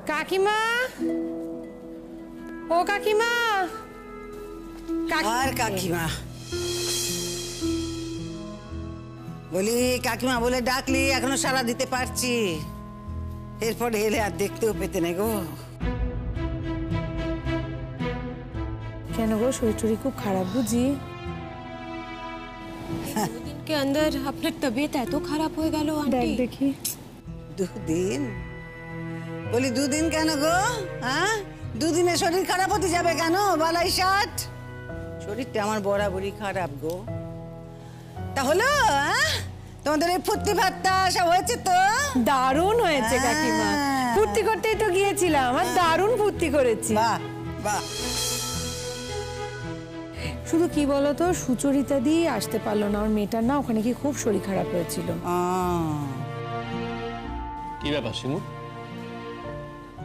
কাকিমা, ও কাকিমা। আর কাকিমা বলি, কাকিমা বলে ডাকলি এখনো সাড়া দিতে পারছি, এরপরে এলে আর দেখতেও পেতে নেই গো। কেন গো, শরীর টরীর খুব খারাপ বুঝি? दिन के अंदर আপনার তবিয়ত এত খারাপ হয়ে গেল আন্টি? দেখি। দুদিন? বলি দুদিন কেন গো? হ্যাঁ, দুদিনে শরীর খারাপ হতে যাবে কেন? বালাই ষাট, শরীরটা আমার বরাবরই খারাপ গো। তা হলো? তোমাদের এই ফুর্তি ভাতটা সব হয়েছে তো? দারুণ হয়েছে কাকিমা, ফুর্তি করতেই তো গিয়েছিলাম, আর দারুণ ফুর্তি করেছি। বাহ বাহ। শুধু কি বলতো, সুচরিতা দি আসতে পারলো না, আমার মেয়েটার না ওখানে কি খুব শরীর খারাপ হয়েছিল। কি ব্যাপার শিমু,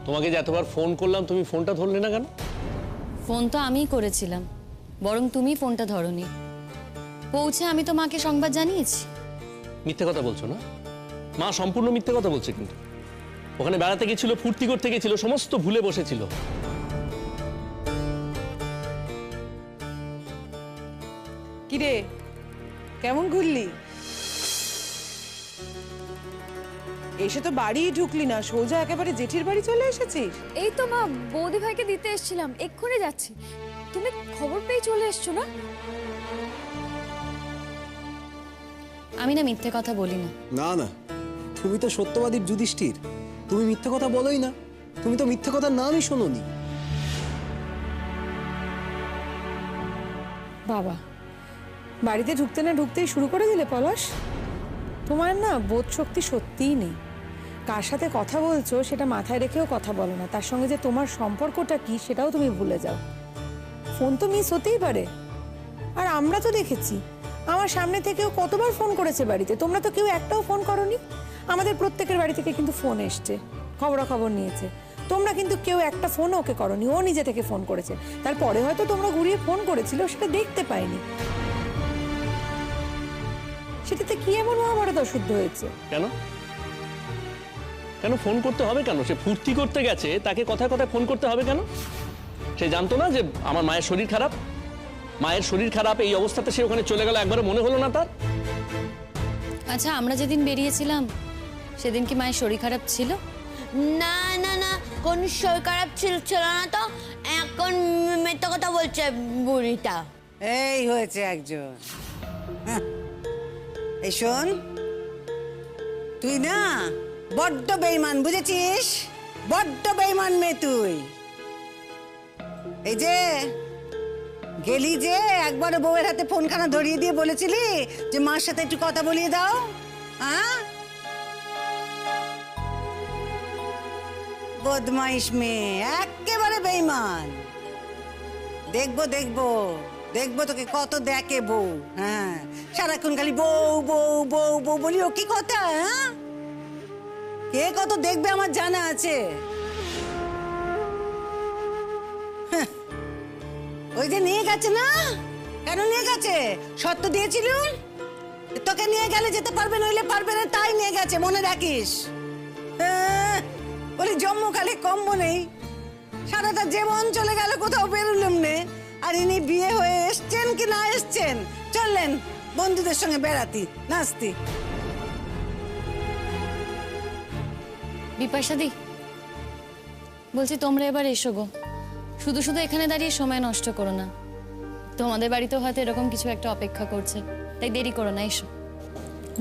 তোমাকে যে এতবার ফোন করলাম তুমি ফোনটা ধরলে না কেন? ফোন তো আমিই করেছিলাম, বরং তুমি ফোনটা ধরোনি। পৌঁছে আমি তো মাকে সংবাদ জানিয়েছি। মিথ্যে কথা বলছো না? মা সম্পূর্ণ মিথ্যে কথা বলছে কিন্তু। ওখানে বেড়াতে গেছিল, ফুর্তি করতে গেছিল, সমস্ত ভুলে বসেছিল। কিরে, কেমন ঘুরলি? এসে তো বাড়ি ঢুকলি না, সোজা একেবারে জেঠির বাড়ি চলে এসেছিস? এই তো মা, বৌদি ভাইকে দিতে এসেছিলাম, এক্ষুনি যাচ্ছি। তুমি খবর পেয়ে চলে এসছো না? আমি না মিথ্যে কথা বলি না। না না, তুমি তো সত্যবাদীর যুধিষ্ঠির, তুমি মিথ্যে কথা বলোই না। তুমি তো মিথ্যে কথার নামই শোনোনি। বাবা, বাড়িতে ঢুকতে না ঢুকতেই শুরু করে দিলে পলাশ। তোমার না বোধ শক্তি সত্যিই নেই। কার সাথে কথা বলছো সেটা মাথায় রেখেও কথা বলো না, তার সঙ্গে যে তোমার সম্পর্কটা কি সেটাও তুমি ভুলে যাও। ফোন তো মিস হতেই পারে, আর আমরা তো দেখেছি আমার সামনে থেকেও কতবার ফোন করেছে বাড়িতে, তোমরা তো কেউ একটাও ফোন করোনি। আমাদের প্রত্যেকের বাড়ি থেকে কিন্তু ফোন এসছে, খবরাখবর নিয়েছে, তোমরা কিন্তু কেউ একটা ফোনও ওকে করোনি, ও নিজে থেকে ফোন করেছে। তারপরে হয়তো তোমরা ঘুরিয়ে ফোন করেছিল, সেটা দেখতে পাইনি। সেটাতে কি এমন মহাভারত অশুদ্ধ হয়েছে? কেন কেন ফোন করতে হবে কেন? সে ফুর্তি করতে গেছে, তাকে কথায় কথায় ফোন করতে হবে কেন? সে জানতো না যে আমার মায়ের শরীর খারাপ? মায়ের শরীর খারাপ, এই অবস্থাতে সে ওখানে চলে গেল, একবারও মনে হলো না তার? আচ্ছা, আমরা যেদিন বেরিয়েছিলাম সেদিন কি মায়ের শরীর খারাপ ছিল? না না না, কোন শরীর খারাপ ছিল না তো। এখন মিথ্যা কথা বলছে বুড়িটা। এই হয়েছে একজন। এই শোন, তুই না বড্ড বেঈমান, বুঝেছিস? বড্ড বেঈমান মেয়ে তুই। এই যে গেলি যে একবার বউয়ের হাতে ফোনখানা ধরিয়ে দিয়ে বলেছিলি যে মার সাথে একটু কথা বলিয়ে দাও, হ্যাঁ? বদমাইশ মেয়ে, একেবারে বেঈমান। দেখবো দেখবো দেখবো তোকে কত দেখে বউ। হ্যাঁ, সারাক্ষণ খালি বউ বউ বউ বউ বলি, ও কি কথা? হ্যাঁ, কে কত দেখবে আমার জানা আছে। হ্যাঁ, ওই যে নিয়ে গেছে না, কেন নিয়ে গেছে? শর্ত দিয়েছিল তোকে নিয়ে গেলে যেতে পারবে, নইলে পারবে না, তাই নিয়ে গেছে, মনে রাখিস। হ্যাঁ, বলি জম্মুকালে কম্ব নেই, সারাটা জীবন চলে গেল, কোথাও বেরোলাম নে। আর ইনি বিয়ে হয়ে এসছেন কি না এসছেন, চললেন বন্ধুদের সঙ্গে বেড়াতি নাচতি। বিপাশাদি, বলছি তোমরা এবার এসো গো। শুধু শুধু এখানে দাঁড়িয়ে সময় নষ্ট করো না। তোমাদের বাড়িতেও হয়তো এরকম কিছু একটা অপেক্ষা করছে, তাই দেরি করো না, এসো।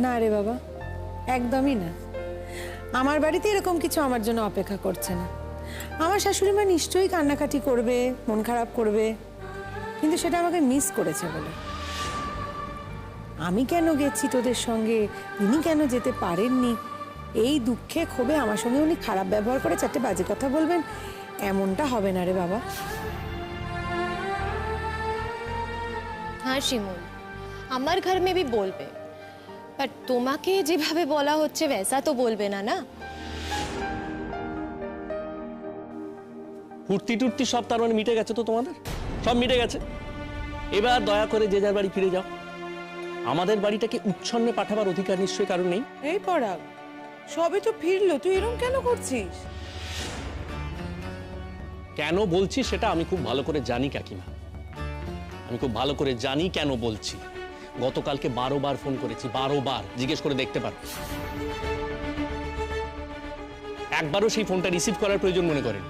না রে বাবা, একদমই না। আমার বাড়িতে এরকম কিছু আমার জন্য অপেক্ষা করছে না। আমার শাশুড়ি মা নিশ্চয়ই কান্নাকাটি করবে, মন খারাপ করবে, কিন্তু সেটা আমাকে মিস করেছে বলে। আমি কেন গেছি তোদের সঙ্গে, তিনি কেন যেতে পারেননি, এই দুঃখে ক্ষোভে আমার সঙ্গে উনি খারাপ ব্যবহার করে চারটে বাজে কথা বলবেন, এমনটা হবে না রে বাবা। हाँ शिमू, हमारे घर में भी बोलबे, पर তোমাকে যেভাবে বলা হচ্ছে वैसा तो बोलबे ना ना। ফুর্তি টুর্তি সব তার মানে মিটে গেছে তো? তোমাদের সব মিটে গেছে, এবার দয়া করে যে যার বাড়ি ফিরে যাও। আমাদের বাড়িটাকে উচ্ছন্নে পাঠাবার অধিকার নিশ্চয়ই কারণ নেই। এই পরাগ, সবে তো ফিরলো, তুই এরকম কেন করছিস? কেন বলছি সেটা আমি খুব ভালো করে জানি কাকিমা, আমি খুব ভালো করে জানি কেন বলছি। গতকালকে 12 বার ফোন করেছি, 12 বার, জিজ্ঞেস করে দেখতে পারো। একবারও সেই ফোনটা রিসিভ করার প্রয়োজন মনে করেন।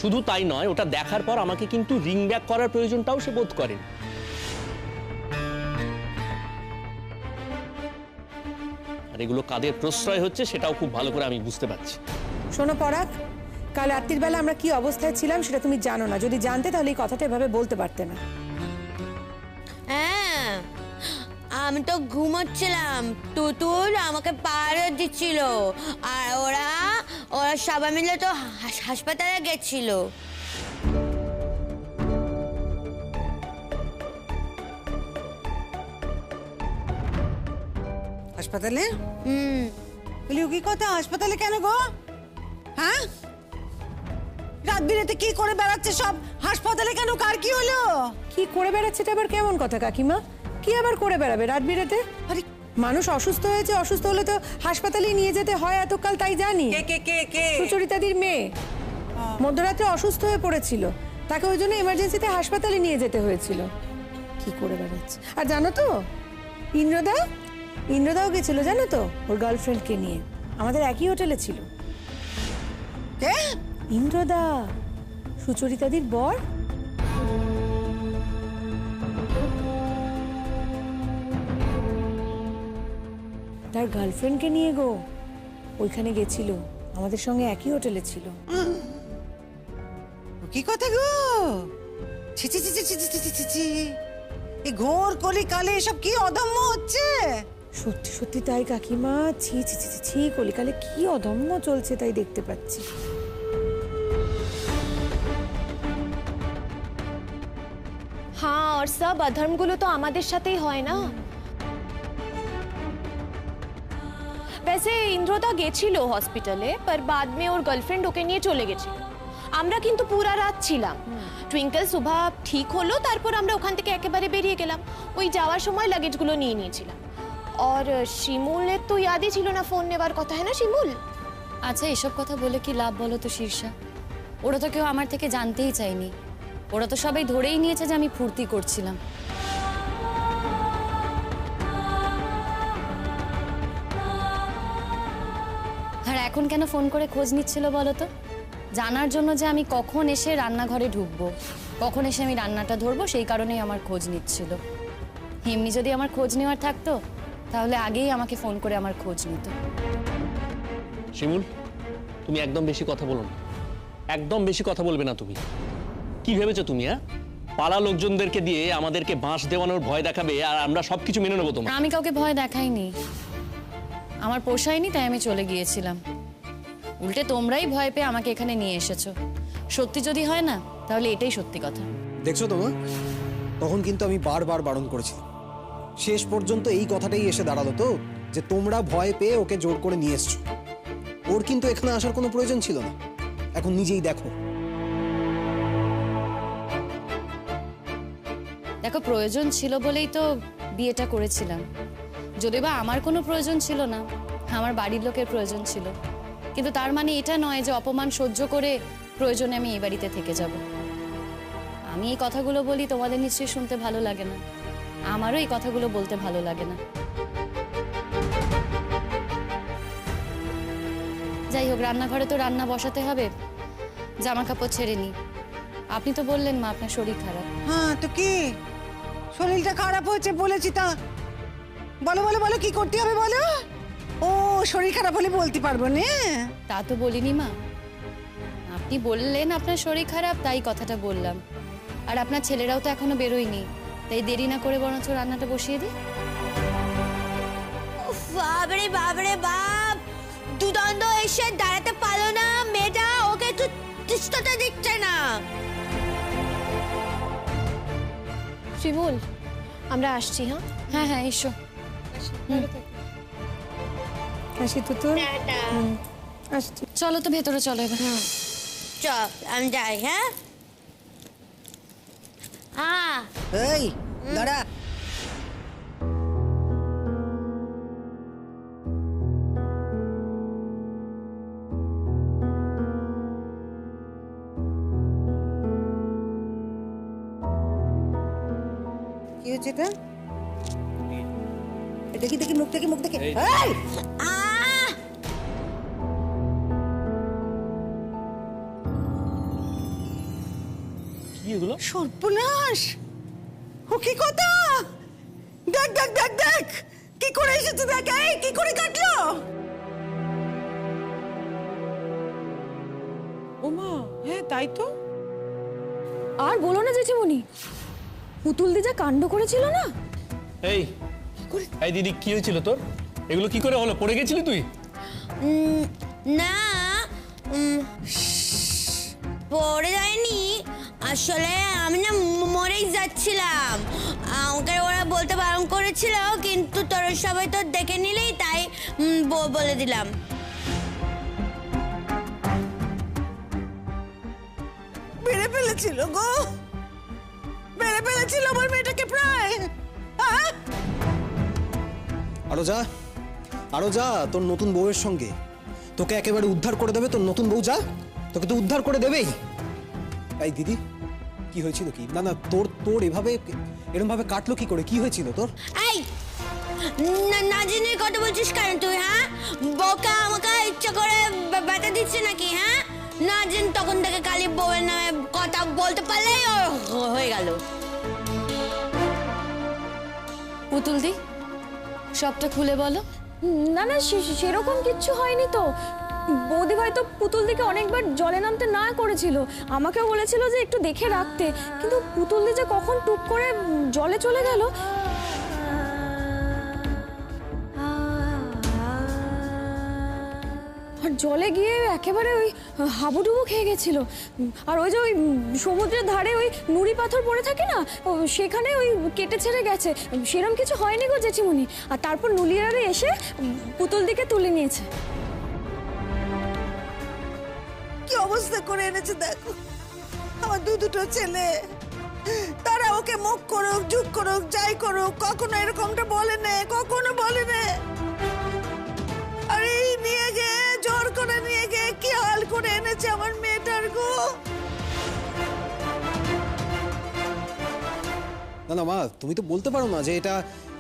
শুধু তাই নয়, ওটা দেখার পর আমাকে কিন্তু রিং ব্যাক করার প্রয়োজনটাও সে বোধ করেন। আর এগুলো কাদের প্রশ্রয় হচ্ছে সেটাও খুব ভালো করে আমি বুঝতে পারছি। শোনো পরাগ, কাল রাত্রির বেলা আমরা কি অবস্থায় ছিলাম সেটা তুমি জানো না। যদি জানতে তাহলে এই কথাটা এভাবে বলতে পারতে না। হ্যাঁ, আমি তো ঘুমোচ্ছিলাম, তুতুল আমাকে পাহারা দিচ্ছিল, আর ওরা সবাই মিলে তো হাসপাতালে গেছিল। হাসপাতালে? বলিও কি কথা, হাসপাতালে কেন গো? হ্যাঁ, রাত বিরেতে কি করে বেড়াচ্ছে সব? হাসপাতালে কেন, কার কি হলো? কি করে বেড়াচ্ছে এটা আবার কেমন কথা কাকিমা? কি আবার করে বেড়াবে রাত বিরেতে? আরে মানুষ অসুস্থ হয়েছে, অসুস্থ হলে তো হাসপাতালে নিয়ে যেতে হয় এতকাল, তাই জানি। কে কে কে কে? সুচরিতাদির মেয়ে মধ্যরাত্রে অসুস্থ হয়ে পড়েছিল, তাকে ওই জন্য এমার্জেন্সিতে হাসপাতালে নিয়ে যেতে হয়েছিল। কি করে বেড়াচ্ছে। আর জানো তো, ইন্দ্রদাও গেছিল জানো তো, ওর গার্লফ্রেন্ডকে নিয়ে। আমাদের একই হোটেলে ছিল। কে? ইন্দ্রদা, সুচরিতাদির বর। তার গার্লফ্রেন্ডকে নিয়ে গো ওইখানে গেছিল, আমাদের সঙ্গে একই হোটেলে ছিল। কি কথা গো? ছি ছি ছি ছি ছি ছি ছি ছি ছি। এই ঘোর কলি কালে এসব কি অদম্য হচ্ছে? সত্যি সত্যি তাই কাকিমা, ছি ছি ছি ছি ছি, কলিকালে কি অদম্য চলছে তাই দেখতে পাচ্ছি। हाँ, और सब अधर्मগুলো তো আমাদের সাথেই হয় না। वैसे इंद्रदा গেছিল হসপিটালে, पर बाद में ওর গার্লফ্রেন্ড ওকে নিয়ে চলে গেছিল। আমরা কিন্তু পুরো রাত ছিলাম। টুইঙ্কল সুভা ঠিক হলো, তারপর আমরা ওখান থেকে একেবারে বেরিয়ে গেলাম। ওই যাওয়ার সময় লাগেজগুলো নিয়ে নিয়েছিলাম। और শিমুলের তো ইয়াদই ছিল না ফোন নেবার কথা, है ना শিমুল? আচ্ছা, এসব কথা বলে কি লাভ বলো তো শীর্ষা? ওরা তো কেউ আমার থেকে জানতেই চায়নি। ওরা তো সবাই ধরেই নিয়েছে যে আমি ফুর্তি করছিলাম। আর এখন কেন ফোন করে খোঁজ নিচ্ছিল বলো তো? জানার জন্য যে আমি কখন এসে রান্নাঘরে ঢুকবো, কখন এসে আমি রান্নাটা ধরবো, সেই কারণেই আমার খোঁজ নিচ্ছিল। এমনি যদি আমার খোঁজ নেওয়ার থাকতো তাহলে আগেই আমাকে ফোন করে আমার খোঁজ নিত। শিমুল, তুমি একদম বেশি কথা বলো না, একদম বেশি কথা বলবে না। তুমি কি ভেবেছো তুমি? হ্যাঁ, পাড়া লোকজনদেরকে দিয়ে আমাদেরকে বাঁশ দেওয়ানোর ভয় দেখাবে আর আমরা সবকিছু মেনে নেবো তোমার? আমি কাউকে ভয় দেখাইনি, আমার পোষায়নি তাই আমি চলে গিয়েছিলাম। উল্টে তোমরাই ভয় পেয়ে আমাকে এখানে নিয়ে এসেছো। সত্যি যদি হয় না তাহলে এটাই সত্যি কথা। দেখছো তোমা, তখন কিন্তু আমি বারবার বারণ করেছি। শেষ পর্যন্ত এই কথাটাই এসে দাঁড়ালো তো, যে তোমরা ভয় পেয়ে ওকে জোর করে নিয়ে এসছো। ওর কিন্তু এখানে আসার কোনো প্রয়োজন ছিল না। এখন নিজেই দেখো। দেখো, প্রয়োজন ছিল বলেই তো বিয়েটা করেছিলাম। যদি বা আমার কোনো প্রয়োজন ছিল না, আমার বাড়ির লোকের প্রয়োজন ছিল, কিন্তু তার মানে এটা নয় যে অপমান সহ্য করে প্রয়োজনে আমি এই বাড়িতে থেকে যাব। আমি এই কথাগুলো বলি, তোমাদের নিশ্চয়ই শুনতে ভালো লাগে না, আমারও এই কথাগুলো বলতে ভালো লাগে না। যাই হোক, রান্নাঘরে তো রান্না বসাতে হবে, জামা কাপড় ছেড়ে নি। আপনি তো বললেন মা আপনার শরীর খারাপ। হ্যাঁ তো কি, শরীরটা খারাপ হয়েছে বলেছি তা। বলো বলো বলো, কি করতে হবে বলো? ও, শরীর খারাপ হলে বলতে পারবো না? তা তো বলিনি মা, আপনি বললেন আপনার শরীর খারাপ তাই কথাটা বললাম। আর আপনার ছেলেরাও তো এখনো বেরোয়নি, তাই দেরি না করে বরঞ্চ রান্নাটা বসিয়ে দিই। বাবরে বাবরে বাপ, দুদণ্ড এসে দাঁড়াতে পারলো না মেয়েটা, ওকে একটু তিষ্ঠতে দিচ্ছে না। শিমুল, আমরা আসছি। হ্যাঁ হ্যাঁ হ্যাঁ, এসো। আসি তো তোর। টাটা। আসছি। চলো তো ভেতরে চলো এবার। চল আমি যাই। হ্যাঁ, এই দাঁড়া। হয়েছে এটা? দেখি দেখি মুখ দেখি মুখ দেখি। এই! আহ! কি এগুলো? সর্বনাশ! ও কি কথা? দেখ দেখ দেখ দেখ কি করে এসেছে দেখ, এই কি করে কাটলো? ওমা, হ্যাঁ তাই তো। আর বলো না জেঠিমণি, পুতুল দি যা কাণ্ড করেছিল না। এই এই দিদি, কি হয়েছিল তোর? এগুলো কি করে হলো? পড়ে গেছিলি তুই? না, পড়ে যায়নি। আসলে আমি না মরেই যাচ্ছিলাম। আমাকে ওরা বলতে বারণ করেছিল, কিন্তু তোরা সবাই তো দেখে নিলেই তাই বলে দিলাম। মেরে ফেলেছিল গো, মেরে ফেলেছিল আমার মেয়েটাকে প্রায়। আরো যা তোর নতুন বউয়ের সঙ্গে, তোকে একেবারে উদ্ধার করে দেবে তোর নতুন বউ। যা, তোকে তো উদ্ধার করে দেবেই। এই দিদি, কি হয়েছিল কি? না না, তোর এরকম ভাবে কাটলো কি করে? কি হয়েছিল তোর? এই নাজিনের কথা বলছিস কেন তুই? হ্যাঁ, বোকা আমাকে ইচ্ছা করে ব্যথা দিচ্ছে নাকি? হ্যাঁ, নাজিন তখন থেকে খালি বউয়ের নামে কথা বলতে পারলেই ওর হয়ে গেল। পুতুল দি, সবটা খুলে বলো। না না, সেরকম কিচ্ছু হয়নি তো। বৌদি ভাই তো পুতুল দিকে অনেকবার জলে নামতে না করেছিল, আমাকেও বলেছিল যে একটু দেখে রাখতে, কিন্তু পুতুল দি যে কখন টুক করে জলে চলে গেল। আর জলে গিয়ে একেবারে ওই হাবুডুবু খেয়ে গেছিল। আর ওই যে ওই সমুদ্রের ধারে ওই নুড়ি পাথর পড়ে থাকে না, সেখানে ওই কেটে ছেড়ে গেছে। সেরকম কিছু হয়নি গো জেঠিমণি। আর তারপর নুলিয়ারে এসে পুতুল দিকে তুলে নিয়েছে। কি অবস্থা করে এনেছে দেখো আমার দুটো ছেলে। তারা ওকে মুখ করুক, যুগ করুক, যাই করুক, কখনো এরকমটা বলে না, কখনো বলে না। আরে নিয়ে গিয়ে জোর করে নিয়ে গিয়ে কি হাল করে এনেছে আমার মেয়েটার গো। না না মা, তুমি তো বলতে পারো না যে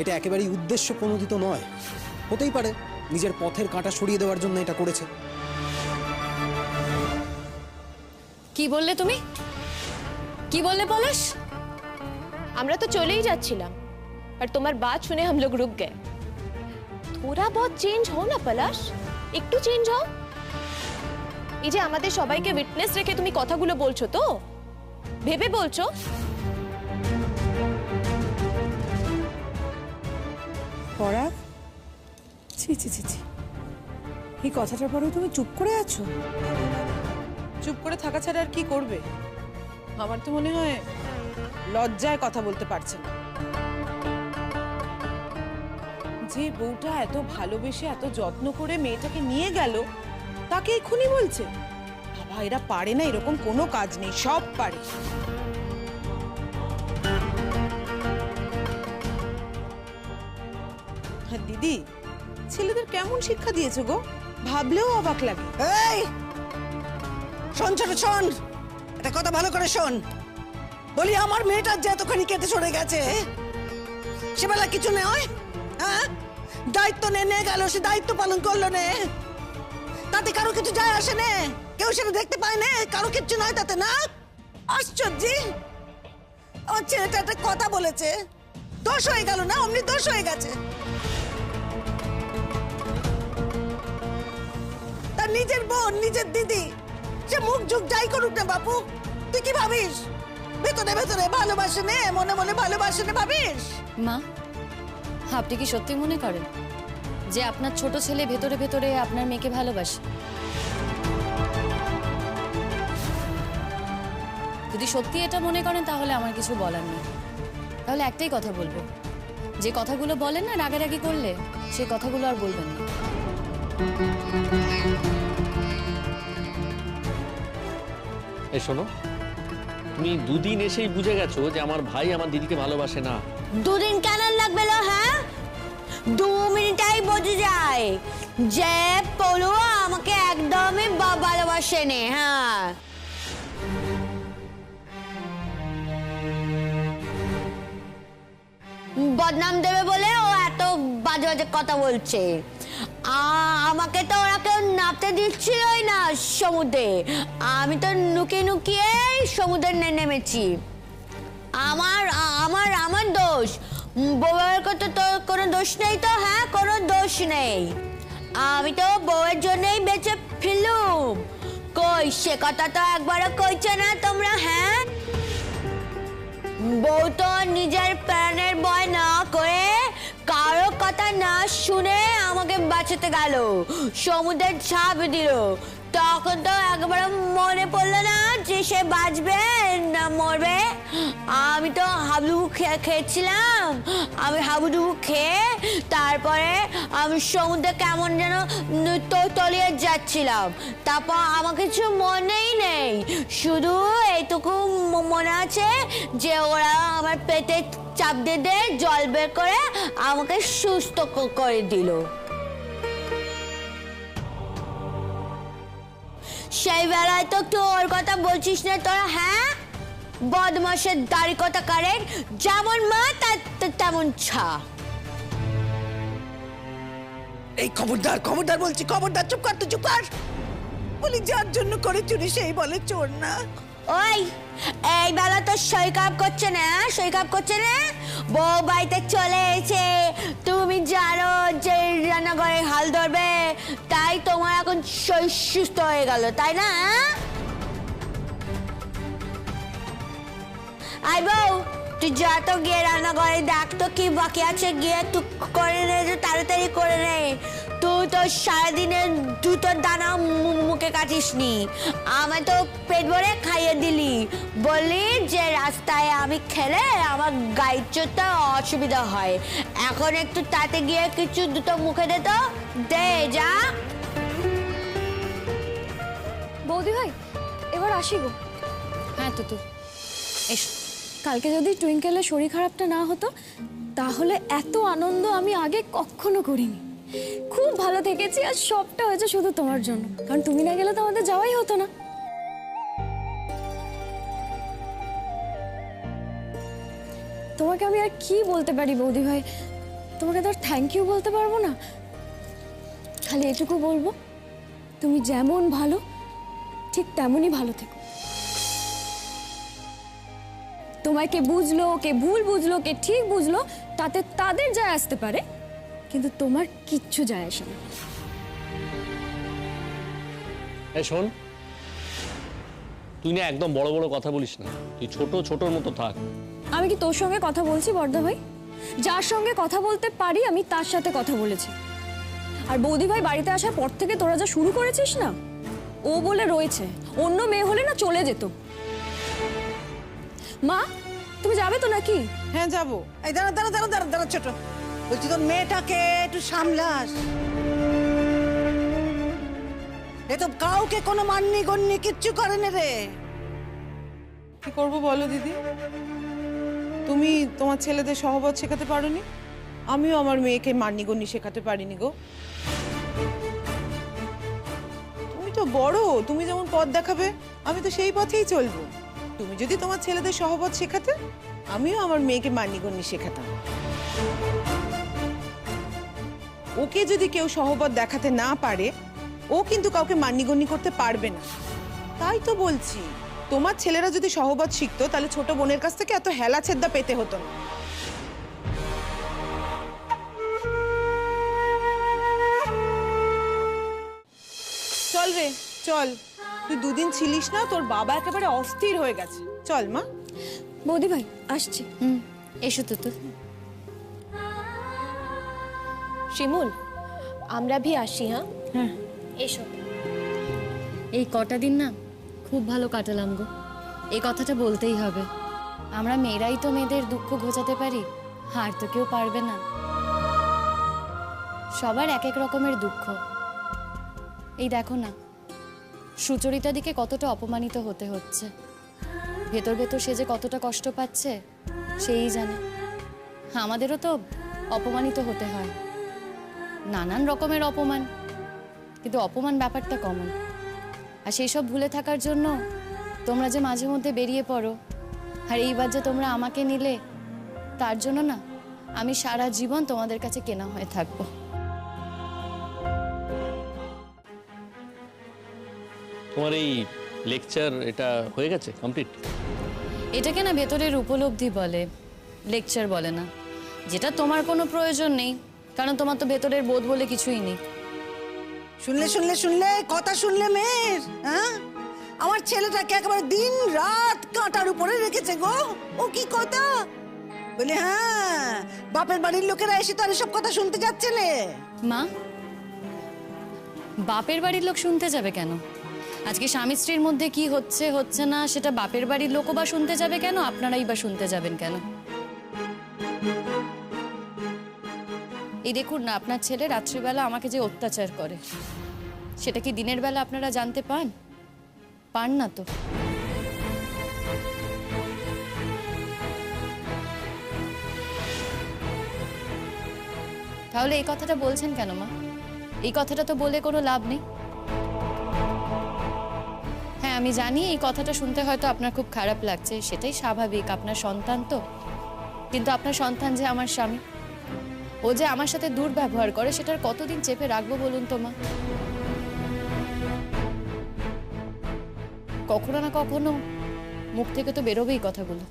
এটা একেবারেই উদ্দেশ্য প্রণোদিত নয়। হতেই পারে নিজের পথের কাঁটা সরিয়ে দেওয়ার জন্য এটা করেছে। কি বললে তুমি? কি বললে পলাশ? আমরা তো চলেই যাচ্ছিলাম, আর তোমার বাত শুনে हम लोग रुक गए। थोड़ा बहुत চেঞ্জ হও না পলাশ, একটু চেঞ্জ হও। এই যে আমাদের সবাইকে উইটনেস রেখে তুমি কথাগুলো বলছো তো, ভেবে বলছো? পরাগ, ছি ছি ছি ছি, এই কথাটার পরেও তুমি চুপ করে আছো? চুপ করে থাকা ছাড়া আর কি করবে? আমার তো মনে হয় লজ্জায় কথা বলতে পারছে না। যে বউটা এত ভালোবেসে এত যত্ন করে মেয়েটাকে নিয়ে গেল, তাকে এক্ষুনি বলছে বাবা এরা পারে না, এরকম কোনো কাজ নেই, সব পারে। হ্যাঁ দিদি, ছেলেদের কেমন শিক্ষা দিয়েছো গো, ভাবলেও অবাক লাগে। এই শোন ছোট, শোন, একটা কথা ভালো করে শোন। বলি আমার মেয়েটার যে এতখানি কেটে চড়ে গেছে, সেবেলা কিছু নেই। হ্যাঁ, দায়িত্ব নিয়ে গেল, সে দায়িত্ব পালন করলো নে, তাতে কারো কিছু যায় আসে না, কেউ সেটা দেখতে পায় না, কারো কিচ্ছু নয় তাতে। না আশ্চর্য, আমার ছেলেটা একটা কথা বলেছে, দোষ হয়ে গেল না, অমনি দোষ হয়ে গেছে। তার নিজের বোন, নিজের দিদি, সে মুখ ঝুঁক যাই করুক না বাপু, তুই কি ভাবিস ভেতরে ভেতরে ভালোবাসে নে, মনে মনে ভালোবাসে নে ভাবিস? মা, আপনি কি সত্যি মনে করেন যে আপনার ছোট ছেলে ভেতরে ভেতরে আপনার মেয়েকে ভালোবাসে? যদি সত্যি এটা মনে করেন তাহলে আমার কিছু বলার নেই। তাহলে একটাই কথা বলবো, যে কথাগুলো বলেন না রাগারাগি করলে, সে কথাগুলো আর বলবেন না। এই শোনো, তুমি দুদিন এসেই বুঝে গেছো যে আমার ভাই আমার দিদিকে ভালোবাসে না। দুদিন কেন লাগবে? হ্যাঁ, 2 মিনিটেই বোঝা যায় যে পড়ুয়া আমাকে একদমই ভালোবাসে নে। হ্যাঁ, বদনাম দেবে বলে ও এত বাজে বাজে কথা বলছে। আমাকে তো ওরা কেউ নামতে দিচ্ছিলই না সমুদ্রে, আমি তো লুকিয়ে লুকিয়ে সমুদ্রে নেমেছি। আমার আমার আমার দোষ, বউয়ের কথা তো কোনো দোষ নেই তো। হ্যাঁ, কোনো দোষ নেই, আমি তো বউয়ের জন্যই বেঁচে ফিরলুম। কই সে কথা তো একবারও কইছে না তোমরা। হ্যাঁ, বউ তো নিজের প্রাণের ভয় না করে কারো কথা না শুনে আমাকে বাঁচাতে গেল, সমুদ্রের ঝাঁপ দিল। তখন তো একবার মনে পড়লো না যে সে বাঁচবে না মরবে। আমি তো হাবুডুবু খেয়েছিলাম, আমি হাবুডুবু খেয়ে তারপরে আমি সমুদ্রে কেমন যেন তলিয়ে যাচ্ছিলাম। তারপর আমার কিছু মনেই নেই, শুধু এইটুকু মনে আছে যে ওরা আমার পেটে চাপ দিয়ে জল বের করে আমাকে সুস্থ করে দিল। সেই বেলায় তো তোর কথা বলছিস না তোরা। হ্যাঁ, বদমাশের দাড়ি কথা কারেন, যেমন মা তেমন ছা। এই খবরদার খবরদার বলছি, খবরদার, চুপ কর, তুই চুপ কর। বলি যার জন্য করে চুরি সেই বলে চোর না। ওই এই বেলা তো সৈকাপ করছে না, সৈকাপ করছে না। বউ বাড়িতে চলে এসে তুমি জানো যে রান্নাঘরে হাল ধরবে, তাই তোমার এখন সুস্থ হয়ে গেল, তাই না? আই বউ, তুই যা তো গিয়ে রান্নাঘরে দেখ তো কি বাকি আছে, গিয়ে একটু করে নে, তাড়াতাড়ি করে নে। তুই তো সারাদিনে দুটো দানা মুখে কাটিস নি, আমায় তো পেট ভরে খাইয়ে দিলি, বললি যে রাস্তায় আমি খেলে আমার গায়ে চড়তে অসুবিধা হয়। এখন একটু তাতে গিয়ে কিছু দুটো মুখে দে তো, দে যা। বৌদি ভাই, এবার আসি গো। হ্যাঁ তো এসো। কালকে যদি টুইঙ্কেলের শরীর খারাপটা না হতো তাহলে এত আনন্দ আমি আগে কখনো করিনি। খুব ভালো থেকেছি আর সবটা হয়েছে শুধু তোমার জন্য, কারণ তুমি না গেলে তো আমাদের যাওয়াই হতো না। তোমাকে আমি আর কি বলতে পারি বৌদি ভাই, তোমাকে তো আর থ্যাংক ইউ বলতে পারবো না, খালি এটুকু বলবো তুমি যেমন ভালো ঠিক তেমনই ভালো থেকো। তোমায় কে বুঝলো, কে ভুল বুঝলো, কে ঠিক বুঝলো, তাতে তাদের যায় আসতে পারে, কিন্তু তোমার কিচ্ছু যায় আসে না। এই শোন, তুই না একদম বড় বড় কথা বলিস না, তুই ছোট ছোটর মতো থাক। আমি কি তোর সঙ্গে কথা বলছি বর্দা ভাই? যার সঙ্গে কথা বলতে পারি আমি তার সাথে কথা বলেছি। আর বৌদি ভাই বাড়িতে আসার পর থেকে তোরা যা শুরু করেছিস না, ও বলে রয়েছে, অন্য মেয়ে হলে না চলে যেত। মা, তুমি যাবে তো নাকি? হ্যাঁ যাবো। এই দাঁড়া দাঁড়া দাঁড়া দাঁড়া দাঁড়া, ছোট বলছি তোর মেয়েটাকে একটু সামলাস। এ তো কাউকে কোনো মাননি গণ্যি কিচ্ছু করে না রে। কি করবো বলো দিদি, তুমি তোমার ছেলেদের সহবত শেখাতে পারোনি, আমিও আমার মেয়েকে মান্যিগণ্যি শেখাতে পারিনি গো। তুমি তো বড়, তুমি যেমন পথ দেখাবে আমি তো সেই পথেই চলবো। তুমি যদি তোমার ছেলেদের সহবত শেখাতে, আমিও আমার মেয়েকে মান্যিগণ্যি শেখাতাম। ওকে যদি কেউ সহবত দেখাতে না পারে, ও কিন্তু কাউকে মান্যিগণ্যি করতে পারবে না। তাই তো বলছি, তোমার ছেলেরা যদি সহবত শিখতো তাহলে ছোট বোনের কাছ থেকে এত হেলা ছেদ্দা পেতে হতো না। চল রে চল, তুই দুদিন ছিলিস না, তোর বাবা একেবারে অস্থির হয়ে গেছে। চল মা। বৌদি ভাই আসছি। এসো তো। শিমুল, আমরা ভি আসি। হ্যাঁ হ্যাঁ এসো। এই কটা দিন না খুব ভালো কাটালাম গো, এই কথাটা বলতেই হবে। আমরা মেয়েরাই তো মেয়েদের দুঃখ ঘোচাতে পারি, আর তো কেউ পারবে না। সবার এক এক রকমের দুঃখ। এই দেখো না, সুচরিতা দিকে কতটা অপমানিত হতে হচ্ছে, ভেতর ভেতর সে যে কতটা কষ্ট পাচ্ছে সেই জানে। আমাদেরও তো অপমানিত হতে হয়, নানান রকমের অপমান, কিন্তু অপমান ব্যাপারটা কমন। আর সেই সব ভুলে থাকার জন্য তোমরা যে মাঝে মধ্যে বেরিয়ে পড়ো, আর এইবার যে তোমরা আমাকে নিলে, তার জন্য না আমি সারা জীবন তোমাদের কাছে কেনা হয়ে থাকবো। তোমার এই লেকচার এটা হয়ে গেছে কমপ্লিট? এটাকে না ভেতরের উপলব্ধি বলে, লেকচার বলে না। যেটা তোমার কোনো প্রয়োজন নেই, কারণ তোমার তো ভেতরের বোধ বলে কিছুই নেই। শুনলে কথা শুনলে মেয়ের, হ্যাঁ? আমার ছেলেটাকে একেবারে দিন রাত কাঁটার উপরে রেখেছে গো। ও কি কথা বলে, হ্যাঁ বাপের বাড়ির লোকেরা এসে তো আর এসব কথা শুনতে যাচ্ছে না। মা, বাপের বাড়ির লোক শুনতে যাবে কেন? আজকে স্বামী স্ত্রীর মধ্যে কি হচ্ছে হচ্ছে না সেটা বাপের বাড়ির লোকও বা শুনতে যাবে কেন? আপনারাই বা শুনতে যাবেন কেন? এই দেখুন না, আপনার ছেলে রাত্রিবেলা আমাকে যে অত্যাচার করে, সেটা কি দিনের বেলা আপনারা জানতে পান? পান না তো। তাহলে এই কথাটা বলছেন কেন মা? এই কথাটা তো বলে কোনো লাভ নেই। হ্যাঁ, আমি জানি এই কথাটা শুনতে হয়তো আপনার খুব খারাপ লাগছে, সেটাই স্বাভাবিক, আপনার সন্তান তো। কিন্তু আপনার সন্তান যে আমার স্বামী, ও যে আমার সাথে দুর্ব্যবহার করে, সেটার কতদিন চেপে রাখবো বলুন তো মা? কখনো না কখনো মুখ থেকে তো বেরোবেই কথাগুলো।